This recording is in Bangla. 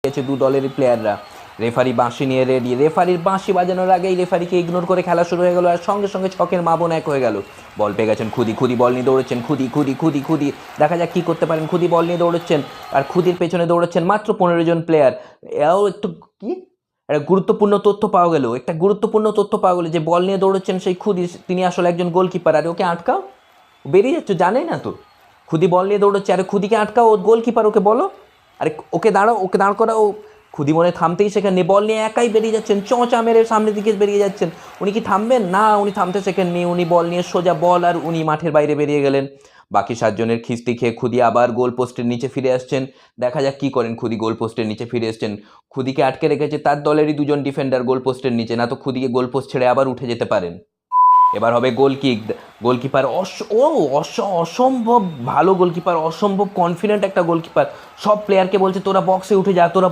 গেছে দু দলেরই প্লেয়াররা। রেফারি বাঁশি নিয়ে রেডি। রেফারির বাঁশি বাজানোর আগেই রেফারিকে ইগনোর করে খেলা শুরু হয়ে গেল, আর সঙ্গে সঙ্গে ছকের মাবন এক হয়ে গেল। বল পেয়ে গেছেন খুদি। খুদি বল নিয়ে দৌড়চ্ছেন। খুদি দেখা যাক কী করতে পারেন। খুদি বল নিয়ে দৌড়চ্ছেন, আর খুদির পেছনে দৌড়চ্ছেন মাত্র 15 জন প্লেয়ার। এও একটু কি একটা গুরুত্বপূর্ণ তথ্য পাওয়া গেল, যে বল নিয়ে দৌড়চ্ছেন সেই খুদি, তিনি আসলে একজন গোলকিপার। আর ওকে আটকাও, বেরিয়ে যাচ্ছ, জানেই না তো খুদি বল নিয়ে দৌড়চ্ছে। আরে খুদিকে আটকাও, ও গোলকিপার, ওকে বলো। আরে ওকে দাঁড়াও, ওকে দাঁড় করাও। খুদি মনে থামতেই সেখানে বল নিয়ে একাই বেরিয়ে যাচ্ছেন, চঁচা মেরে সামনের দিকে বেরিয়ে যাচ্ছেন। উনি কি থামবেন? না, উনি থামতে শেখেননি। উনি বল নিয়ে সোজা বল, আর উনি মাঠের বাইরে বেরিয়ে গেলেন। বাকি 7 জনের খিস্তি খেয়ে খুদি আবার গোল পোস্টের নিচে ফিরে আসছেন। দেখা যাক কী করেন খুদি। গোল পোস্টের নিচে ফিরে এসছেন। খুদিকে আটকে রেখেছে তার দলেরই 2 জন ডিফেন্ডার গোল পোস্টের নিচে, না তো খুদিকে গোল পোস্ট ছেড়ে আবার উঠে যেতে পারেন। এবার হবে গোল কিক। গোলকিপার অসম্ভব ভালো গোলকিপার, অসম্ভব কনফিডেন্ট একটা গোলকিপার। সব প্লেয়ারকে বলছে তোরা বক্সে উঠে যা, তোরা